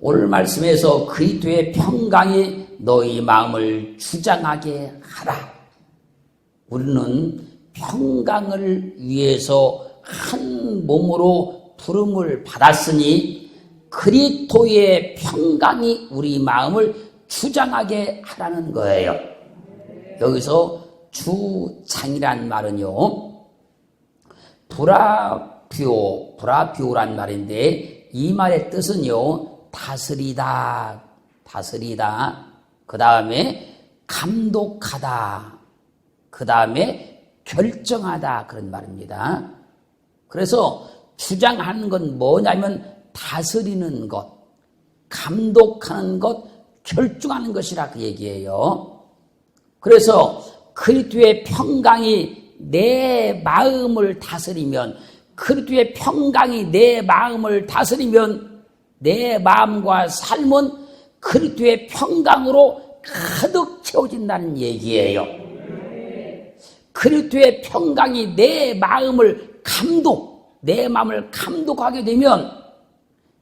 오늘 말씀에서 그리스도의 평강이 너희 마음을 주장하게 하라. 우리는 평강을 위해서 한 몸으로 부름을 받았으니 그리스도의 평강이 우리 마음을 주장하게 하라는 거예요. 여기서 주장이란 말은요, 브라비오란 말인데 이 말의 뜻은요, 다스리다, 그 다음에 감독하다, 그 다음에 결정하다, 그런 말입니다. 그래서 주장하는 건 뭐냐면 다스리는 것, 감독하는 것, 결정하는 것이라 그 얘기예요. 그래서 그리스도의 평강이 내 마음을 다스리면, 그리스도의 평강이 내 마음을 다스리면 내 마음과 삶은 그리스도의 평강으로 가득 채워진다는 얘기예요. 그리스도의 평강이 내 마음을 감독하게 되면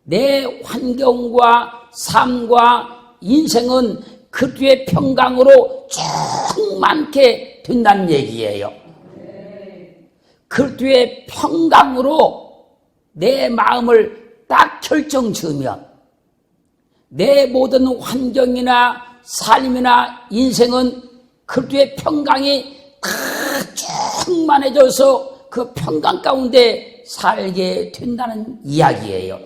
내 환경과 삶과 인생은 그리스도의 평강으로 충만케 된다는 얘기예요. 그리스도의 평강으로 내 마음을 딱 결정 지으면 내 모든 환경이나 삶이나 인생은 그리스도의 평강이 다 충만해져서 그 평강 가운데 살게 된다는 이야기예요.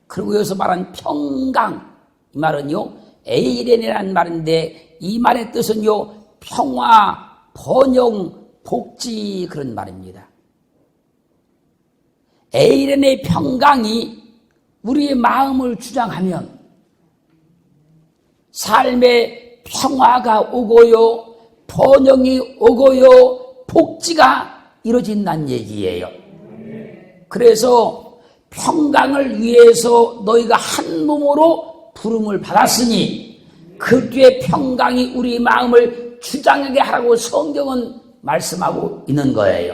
그리고 여기서 말한 평강, 이 말은요, 에이렌이라는 말인데 이 말의 뜻은요, 평화, 번영, 복지, 그런 말입니다. 에이렌의 평강이 우리의 마음을 주장하면 삶의 평화가 오고요, 번영이 오고요, 복지가 이루어진다는 얘기예요. 그래서 평강을 위해서 너희가 한 몸으로 부름을 받았으니 그리스도의 평강이 우리 마음을 주장하게 하라고 성경은 말씀하고 있는 거예요.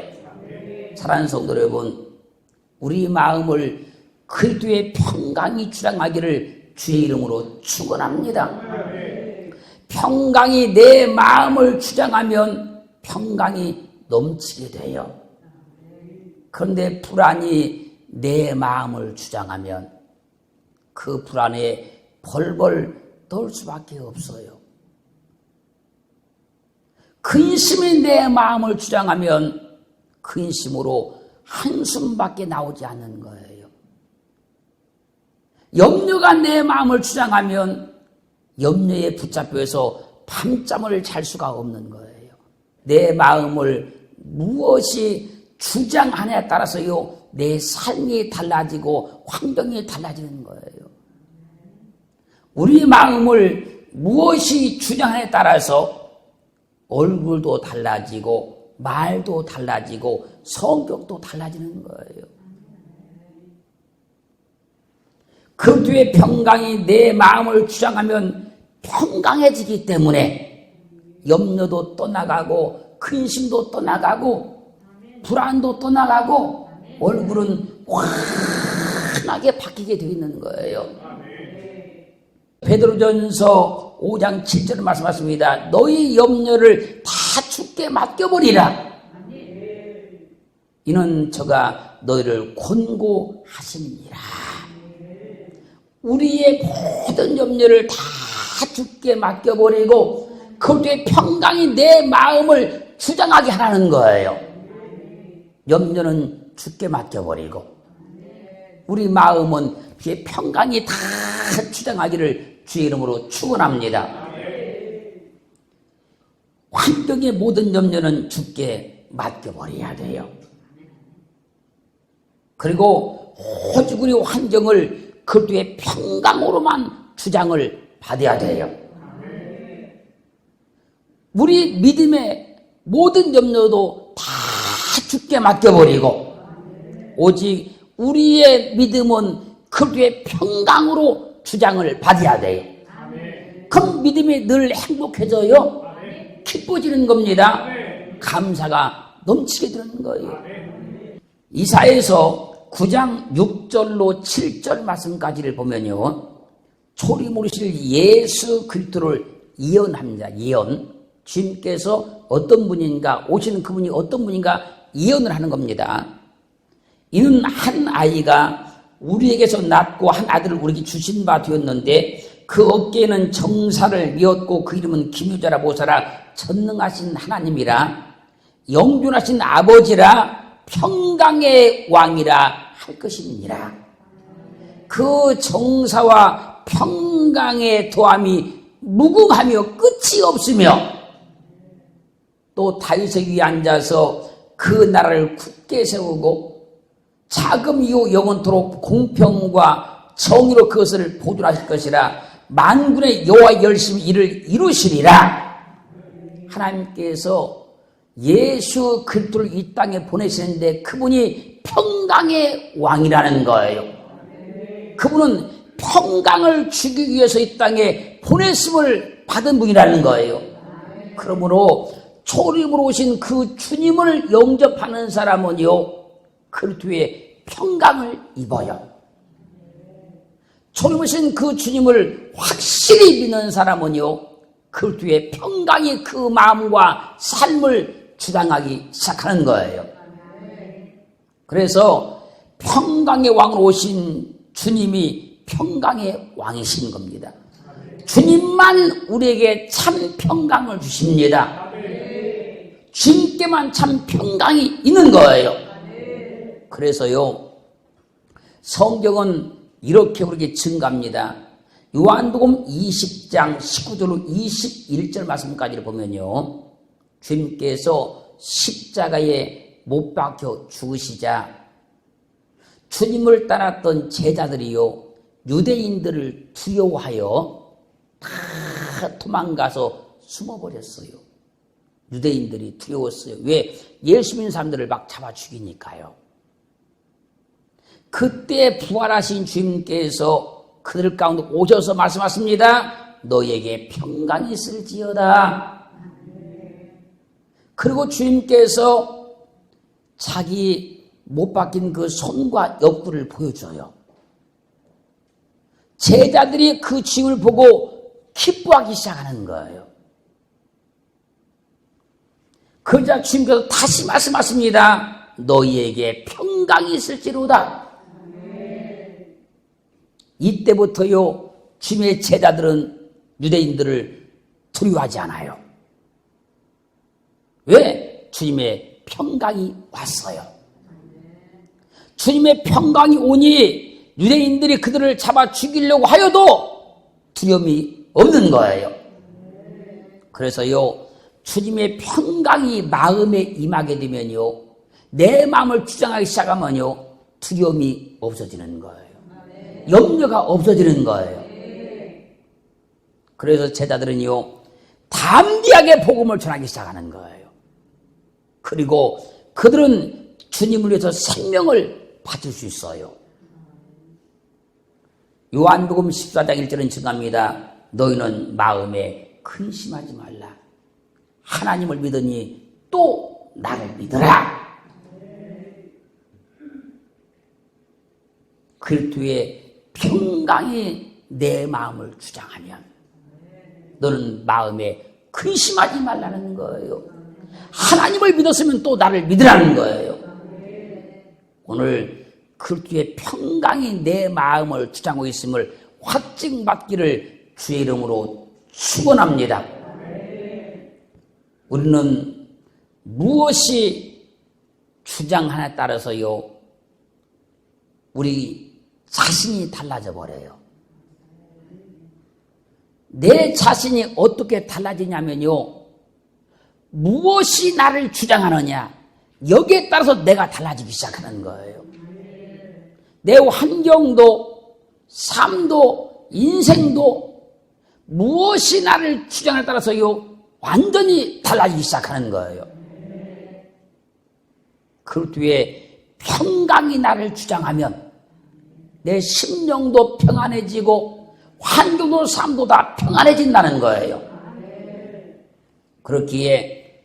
사랑하는 성도 여러분, 우리 마음을 그리스도의 평강이 주장하기를 주의 이름으로 축원합니다. 평강이 내 마음을 주장하면 평강이 넘치게 돼요. 그런데 불안이 내 마음을 주장하면 그 불안에 벌벌 떨 수밖에 없어요. 근심이 내 마음을 주장하면 근심으로 한숨밖에 나오지 않는 거예요. 염려가 내 마음을 주장하면 염려에 붙잡혀서 밤잠을 잘 수가 없는 거예요. 내 마음을 무엇이 주장하냐에 따라서요, 내 삶이 달라지고 환경이 달라지는 거예요. 우리 마음을 무엇이 주장하냐에 따라서 얼굴도 달라지고 말도 달라지고 성격도 달라지는 거예요. 그리스도의 평강이 내 마음을 주장하면 평강해지기 때문에 염려도 떠나가고 근심도 떠나가고 불안도 떠나가고 얼굴은 환하게 바뀌게 되어 있는 거예요. 베드로전서 5장 7절을 말씀하십니다. 너희 염려를 다 주께 맡겨버리라. 이는 저가 너희를 권고하심이니라. 우리의 모든 염려를 다 주께 맡겨버리고 그리스도의 평강이 내 마음을 주장하게 하라는 거예요. 염려는 주께 맡겨버리고 우리 마음은 그의 평강이 다 주장하기를 주의 이름으로 축원합니다. 환경의 모든 염려는 주께 맡겨버려야 돼요. 그리고 오직 우리 환경을 그리스도의 평강으로만 주장을 받아야 돼요. 우리 믿음의 모든 염려도 다 주께 맡겨버리고 오직 우리의 믿음은 그리스도의 평강으로 주장을 받아야 돼요. 그럼 믿음이 늘 행복해져요. 기뻐지는 겁니다. 감사가 넘치게 되는 거예요. 이사야서 9장 6절로 7절 말씀까지를 보면요, 초림으로실 예수 그리스도를 예언합니다. 예언. 주님께서 어떤 분인가, 오시는 그분이 어떤 분인가 예언을 하는 겁니다. 이는 한 아이가 우리에게서 낳고 한 아들을 우리에게 주신 바 되었는데 그 어깨에는 정사를 메었고 그 이름은 기묘자라 보사라 전능하신 하나님이라 영존하신 아버지라 평강의 왕이라 할 것이니라. 그 정사와 평강의 도함이 무궁하며 끝이 없으며 또 다윗의 위에 앉아서 그 나라를 굳게 세우고 자금 이후 영원토록 공평과 정의로 그것을 보존하실 것이라. 만군의 여호와 열심히 이를 이루시리라. 하나님께서 예수 그리스도를 이 땅에 보내시는데 그분이 평강의 왕이라는 거예요. 그분은 평강을 주기 위해서 이 땅에 보냈음을 받은 분이라는 거예요. 그러므로 초림으로 오신 그 주님을 영접하는 사람은요, 그리스도의 평강을 입어요. 초림 오신 그 주님을 확실히 믿는 사람은요, 그리스도의 평강이 그 마음과 삶을 주장하기 시작하는 거예요. 그래서 평강의 왕으로 오신 주님이 평강의 왕이신 겁니다. 주님만 우리에게 참 평강을 주십니다. 주님께만 참 평강이 있는 거예요. 그래서요, 성경은 이렇게 우리에게 증가합니다. 요한복음 20장 19절로 21절 말씀까지를 보면요, 주님께서 십자가에 못 박혀 죽으시자 주님을 따랐던 제자들이요, 유대인들을 두려워하여 다 도망가서 숨어버렸어요. 유대인들이 두려웠어요. 왜? 예수 믿는 사람들을 막 잡아 죽이니까요. 그때 부활하신 주님께서 그들 가운데 오셔서 말씀하십니다. 너희에게 평강이 있을지어다. 그리고 주님께서 자기 못 박힌 그 손과 옆구리를 보여줘요. 제자들이 그 주님을 보고 기뻐하기 시작하는 거예요. 그러자 주님께서 다시 말씀하십니다. 너희에게 평강이 있을지로다. 이때부터요, 주님의 제자들은 유대인들을 두려워하지 않아요. 왜? 주님의 평강이 왔어요. 주님의 평강이 오니 유대인들이 그들을 잡아 죽이려고 하여도 두려움이 없는 거예요. 그래서요, 주님의 평강이 마음에 임하게 되면요, 내 마음을 주장하기 시작하면요, 두려움이 없어지는 거예요. 염려가 없어지는 거예요. 그래서 제자들은요, 담대하게 복음을 전하기 시작하는 거예요. 그리고 그들은 주님을 위해서 생명을 바칠 수 있어요. 요한복음 14장 1절은 증가합니다. 너희는 마음에 근심하지 말라. 하나님을 믿으니 또 나를 믿으라. 그리스도의 평강이 내 마음을 주장하면 너는 마음에 근심하지 말라는 거예요. 하나님을 믿었으면 또 나를 믿으라는 거예요. 오늘 그리스도의 평강이 내 마음을 주장하고 있음을 확증받기를 주의 이름으로 축원합니다. 우리는 무엇이 주장하냐에 따라서요, 우리 자신이 달라져 버려요. 내 자신이 어떻게 달라지냐면요, 무엇이 나를 주장하느냐, 여기에 따라서 내가 달라지기 시작하는 거예요. 내 환경도, 삶도, 인생도 무엇이 나를 주장에 따라서요, 완전히 달라지기 시작하는 거예요. 그 뒤에 평강이 나를 주장하면 내 심령도 평안해지고 환경도 삶도 다 평안해진다는 거예요. 그렇기에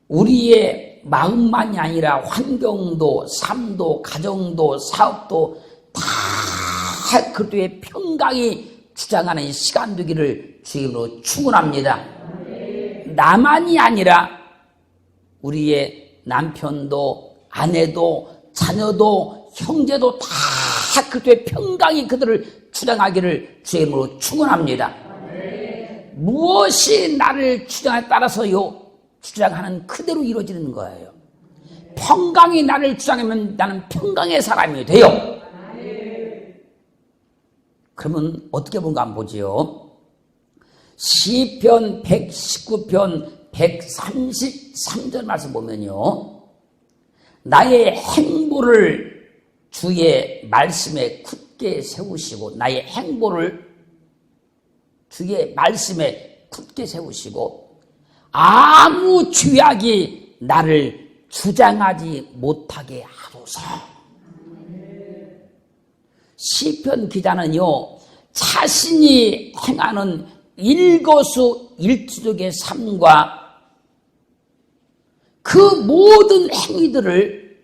우리의 마음만이 아니라 환경도, 삶도, 가정도, 사업도 다 그리스도의 평강이 주장하는 시간 되기를 주임으로 축원합니다. 나만이 아니라 우리의 남편도, 아내도, 자녀도, 형제도 다 그리스도의 평강이 그들을 주장하기를 주임으로 축원합니다. 무엇이 나를 주장에 따라서요, 주장하는 그대로 이루어지는 거예요. 평강이 나를 주장하면 나는 평강의 사람이 돼요. 그러면 어떻게 본가 한번 보지요. 시편 119편 133절 말씀 보면요, 나의 행보를 주의 말씀에 굳게 세우시고, 나의 행보를 주의 말씀에 굳게 세우시고, 아무 죄악이 나를 주장하지 못하게 하소서. 시편 기자는요, 자신이 행하는 일거수일투족의 삶과 그 모든 행위들을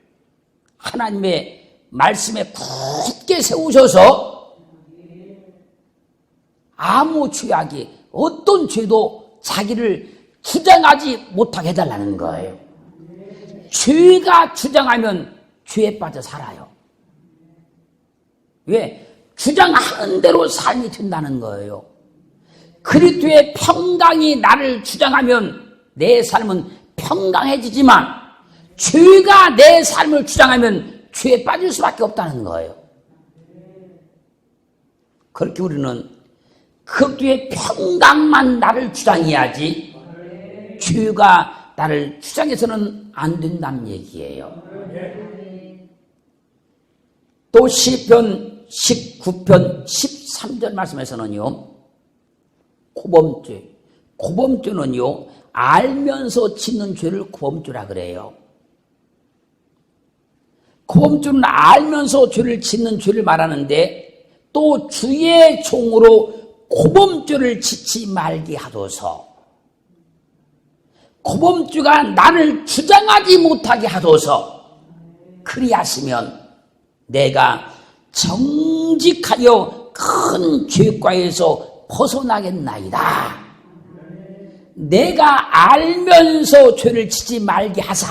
하나님의 말씀에 굳게 세우셔서 아무 죄악이, 어떤 죄도 자기를 주장하지 못하게 해달라는 거예요. 죄가 주장하면 죄에 빠져 살아요. 왜? 주장하는 대로 삶이 된다는 거예요. 그리스도의 평강이 나를 주장하면 내 삶은 평강해지지만, 죄가 내 삶을 주장하면 죄에 빠질 수밖에 없다는 거예요. 그렇게 우리는 그리스도의 평강만 나를 주장해야지, 죄가 나를 주장해서는 안 된다는 얘기예요. 또 시편 19편 13절 말씀에서는요, 고범죄는요, 알면서 짓는 죄를 고범죄라 그래요. 고범죄는 알면서 죄를 짓는 죄를 말하는데, 또 주의 종으로 고범죄를 짓지 말게 하소서. 고범죄가 나를 주장하지 못하게 하소서. 그리하시면 내가 정직하여 큰 죄과에서 벗어나겠나이다. 내가 알면서 죄를 짓지 말게 하사,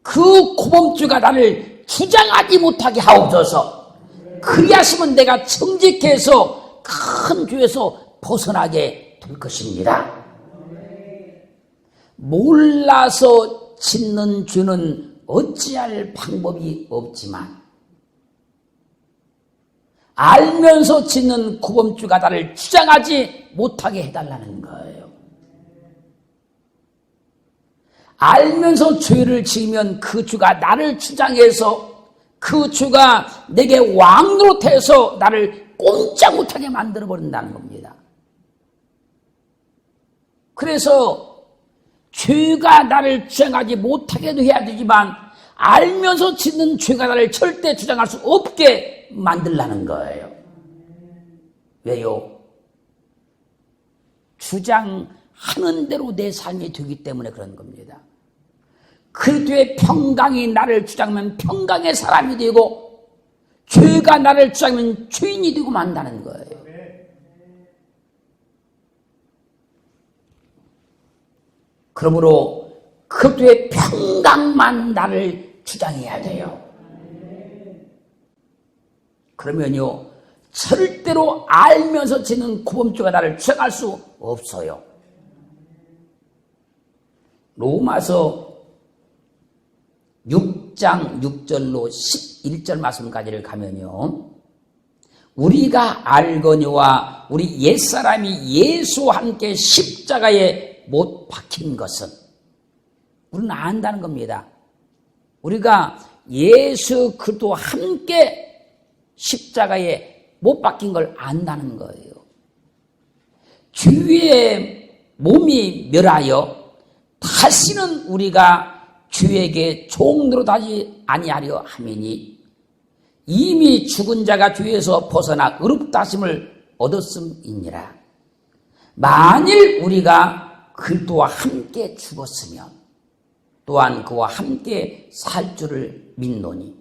그 고범죄가 나를 주장하지 못하게 하옵소서. 그리하시면 내가 정직해서 큰 죄에서 벗어나게 될 것입니다. 몰라서 짓는 죄는 어찌할 방법이 없지만, 알면서 짓는 고범죄가 나를 주장하지 못하게 해달라는 거예요. 알면서 죄를 지으면 그 죄가 나를 주장해서, 그 죄가 내게 왕노릇해서 나를 꼼짝 못하게 만들어버린다는 겁니다. 그래서 죄가 나를 주장하지 못하게도 해야 되지만, 알면서 짓는 죄가 나를 절대 주장할 수 없게 만들라는 거예요. 왜요? 주장하는 대로 내 삶이 되기 때문에 그런 겁니다. 그리스도의 평강이 나를 주장하면 평강의 사람이 되고, 죄가 나를 주장하면 죄인이 되고 만다는 거예요. 그러므로 그리스도의 평강만 나를 주장해야 돼요. 그러면요, 절대로 알면서 짓는 고범죄가 나를 주장할 수 없어요. 로마서 6장 6절로 11절 말씀까지를 가면요, 우리가 알거니와 우리 옛사람이 예수와 함께 십자가에 못 박힌 것은, 우리는 안다는 겁니다. 우리가 예수 그리스도와 함께 십자가에 못 박힌 걸 안다는 거예요. 죄의 몸이 멸하여 다시는 우리가 죄에게 종노릇하지 아니하려 함이니, 이미 죽은 자가 죄에서 벗어나 의롭다심을 얻었음이니라. 만일 우리가 그리스도와 함께 죽었으면 또한 그와 함께 살 줄을 믿노니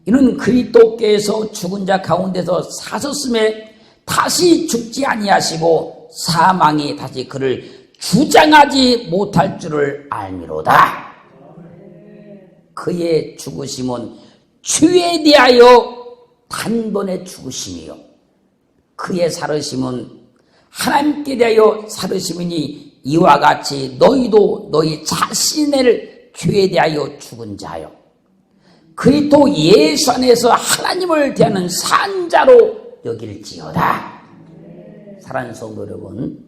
이는 그리스도께서 죽은 자 가운데서 사셨음에 다시 죽지 아니하시고 사망이 다시 그를 주장하지 못할 줄을 알미로다. 그의 죽으심은 죄에 대하여 단번에 죽으심이요 그의 살으심은 하나님께 대하여 살으심이니 이와 같이 너희도 너희 자신을 죄에 대하여 죽은 자요 그리스도 예수 안에서 하나님을 대하는 산자로 여길지어다. 사랑하는 성도 여러분,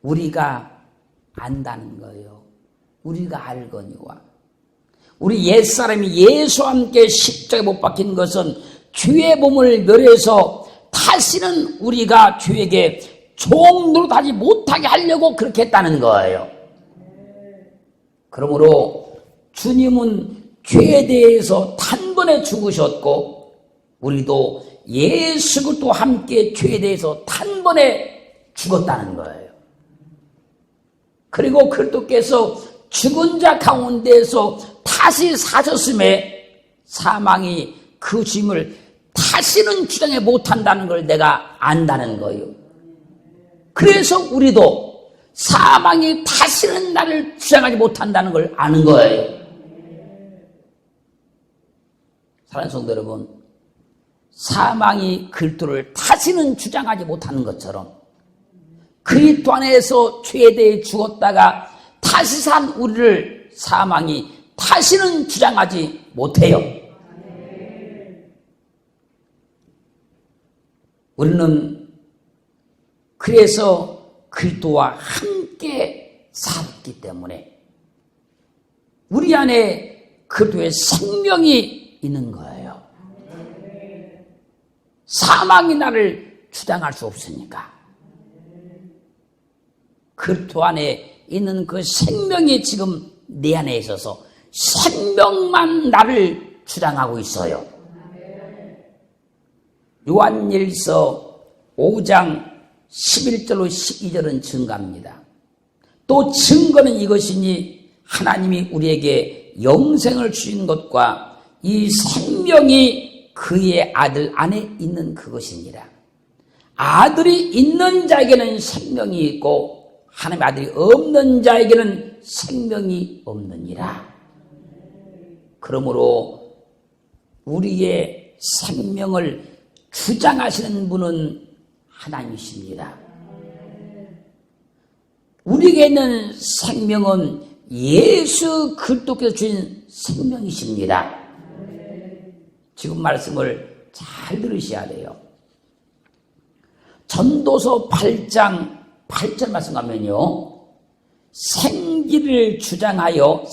우리가 안다는 거예요. 우리가 알거니와 우리 옛사람이 예수와 함께 십자가에 못 박힌 것은 죄의 몸을 멸해서 다시는 우리가 죄에게 종 노릇하지 못하게 하려고 그렇게 했다는 거예요. 그러므로 주님은 죄에 대해서 단번에 죽으셨고 우리도 예수 그리스도와 함께 죄에 대해서 단번에 죽었다는 거예요. 그리고 그리스도께서 죽은 자 가운데서 다시 사셨음에 사망이 그 짐을 다시는 주장해 못한다는 걸 내가 안다는 거예요. 그래서 우리도 사망이 다시는 나를 주장하지 못한다는 걸 아는 거예요. 사랑하는 성도 여러분, 사망이 그리스도를 다시는 주장하지 못하는 것처럼 그리스도 안에서 죄에 대해 죽었다가 다시 산 우리를 사망이 다시는 주장하지 못해요. 우리는 그래서 그리스도와 함께 살았기 때문에 우리 안에 그리스도의 생명이 있는 거예요. 사망이 나를 주장할 수 없으니까 그리스도 안에 있는 그 생명이 지금 내 안에 있어서 생명만 나를 주장하고 있어요. 요한일서 5장 11절로 12절은 증거입니다. 또 증거는 이것이니 하나님이 우리에게 영생을 주신 것과 이 생명이 그의 아들 안에 있는 그것이니라. 아들이 있는 자에게는 생명이 있고 하나님의 아들이 없는 자에게는 생명이 없느니라. 그러므로 우리의 생명을 주장하시는 분은 하나님이십니다. 우리에게 있는 생명은 예수 그리스도께서 주신 생명이십니다. 지금 말씀을 잘 들으셔야 돼요. 전도서 8장 8절 말씀 가면요, 생기를 주장하여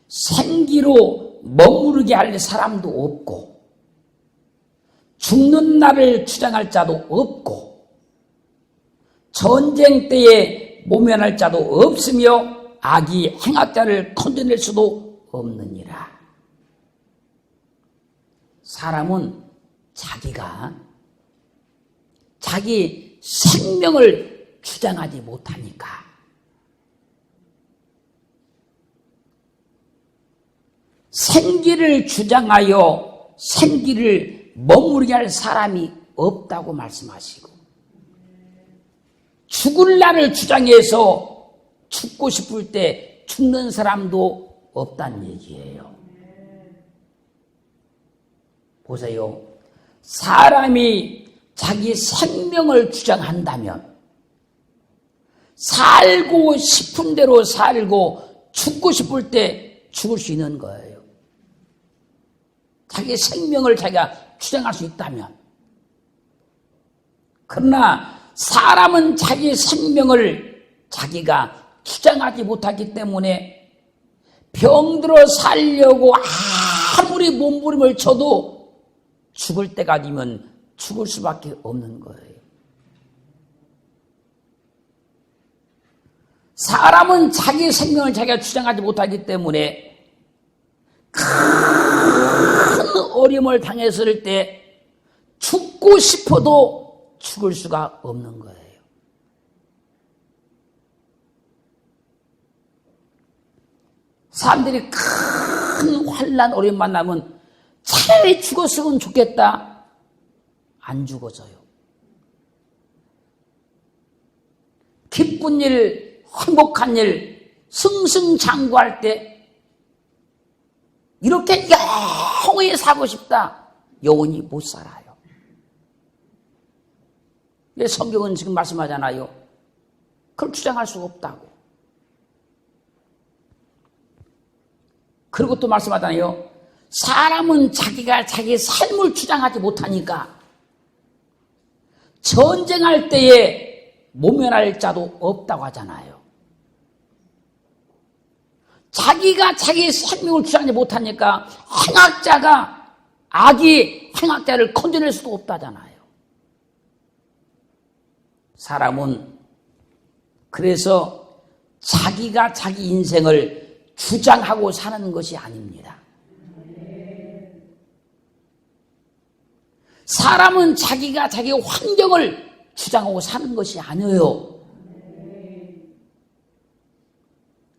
생기로 머무르게 할 사람도 없고 죽는 날을 주장할 자도 없고 전쟁 때에 모면할 자도 없으며 악이 행악자를 건져낼 수도 없느니라. 사람은 자기가 자기 생명을 주장하지 못하니까 생기를 주장하여 생기를 머무르게 할 사람이 없다고 말씀하시고 죽을 날을 주장해서 죽고 싶을 때 죽는 사람도 없다는 얘기예요. 보세요. 사람이 자기 생명을 주장한다면 살고 싶은 대로 살고 죽고 싶을 때 죽을 수 있는 거예요. 자기 생명을 자기가 주장할 수 있다면. 그러나 사람은 자기 생명을 자기가 주장하지 못하기 때문에 병들어 살려고 아무리 몸부림을 쳐도 죽을 때가 되면 죽을 수밖에 없는 거예요. 사람은 자기 생명을 자기가 주장하지 못하기 때문에 큰 어려움을 당했을 때 죽고 싶어도 죽을 수가 없는 거예요. 사람들이 큰 환난 어려움 만나면 차라리 죽었으면 좋겠다. 안 죽어져요. 기쁜 일, 행복한 일, 승승장구할 때 이렇게 영원히 살고 싶다. 영원히 못 살아요. 성경은 지금 말씀하잖아요. 그걸 주장할 수가 없다고. 그리고 또 말씀하잖아요. 사람은 자기가 자기 삶을 주장하지 못하니까 전쟁할 때에 모면할 자도 없다고 하잖아요. 자기가 자기 생명을 주장하지 못하니까 악이 행악자를 건져낼 수도 없다잖아요. 사람은 그래서 자기가 자기 인생을 주장하고 사는 것이 아닙니다. 사람은 자기가 자기 환경을 주장하고 사는 것이 아니에요.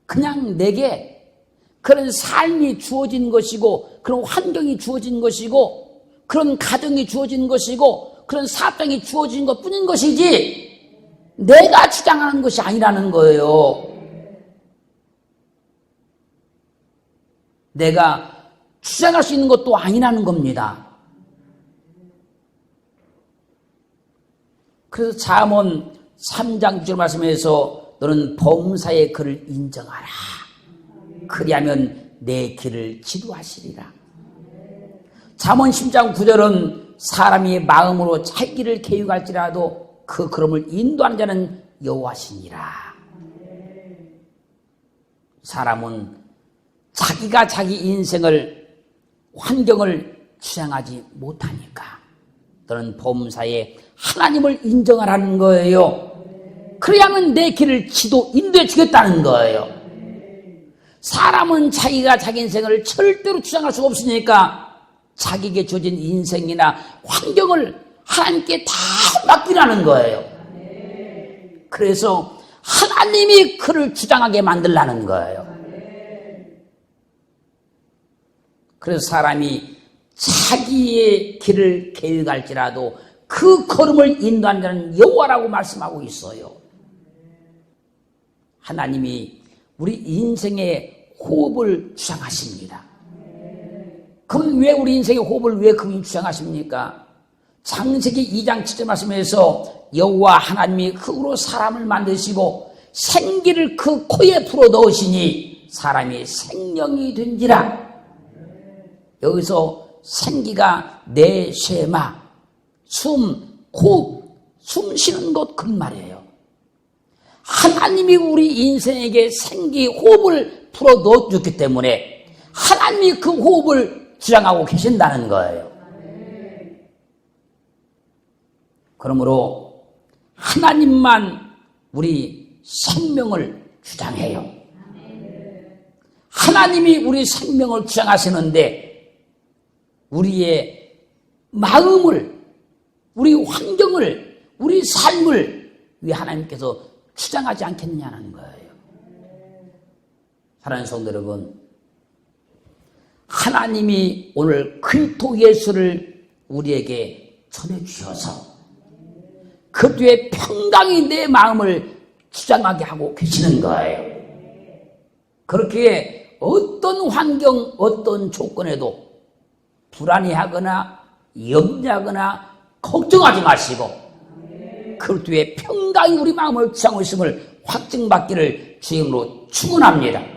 그냥 내게 그런 삶이 주어진 것이고 그런 환경이 주어진 것이고 그런 가정이 주어진 것이고 그런 사정이 주어진 것뿐인 것이지 내가 주장하는 것이 아니라는 거예요. 내가 주장할 수 있는 것도 아니라는 겁니다. 그래서 잠언 3장 9절 말씀에서 너는 범사의 그를 인정하라. 그리하면 내 길을 지도하시리라. 잠언 10장 9절은 사람이 마음으로 자기 길을 계획할지라도 그 걸음을 인도하는 자는 여호와시니라. 사람은 자기가 자기 인생을 환경을 주장하지 못하니까 너는 범사에 하나님을 인정하라는 거예요. 그래야만 내 길을 인도해 주겠다는 거예요. 사람은 자기가 자기 인생을 절대로 주장할 수가 없으니까 자기에게 주어진 인생이나 환경을 하나님께 다 맡기라는 거예요. 그래서 하나님이 그를 주장하게 만들라는 거예요. 그래서 사람이 자기의 길을 계획할지라도 그 걸음을 인도하는 자는 여호와라고 말씀하고 있어요. 하나님이 우리 인생의 호흡을 주장하십니다. 그럼 왜 우리 인생의 호흡을 왜 그분이 주장하십니까? 창세기 2장 7절 말씀에서 여호와 하나님이 흙으로 사람을 만드시고 생기를 그 코에 풀어 넣으시니 사람이 생명이 된지라. 여기서 생기가 내쉐마, 숨 쉬는 것 그 말이에요. 하나님이 우리 인생에게 생기, 호흡을 풀어 넣어줬기 때문에 하나님이 그 호흡을 주장하고 계신다는 거예요. 그러므로 하나님만 우리 생명을 주장해요. 하나님이 우리 생명을 주장하시는데 우리의 마음을, 우리 환경을, 우리 삶을 왜 하나님께서 주장하지 않겠느냐는 거예요. 사랑하는 성도 여러분, 하나님이 오늘 그리스도 예수를 우리에게 전해주셔서 그 뒤에 평강이 내 마음을 주장하게 하고 계시는 거예요. 그렇게 어떤 환경, 어떤 조건에도 불안해하거나 염려하거나 걱정하지 마시고 그 뒤에 평강이 우리 마음을 주장하고 있음을 확증받기를 주임으로 축원합니다.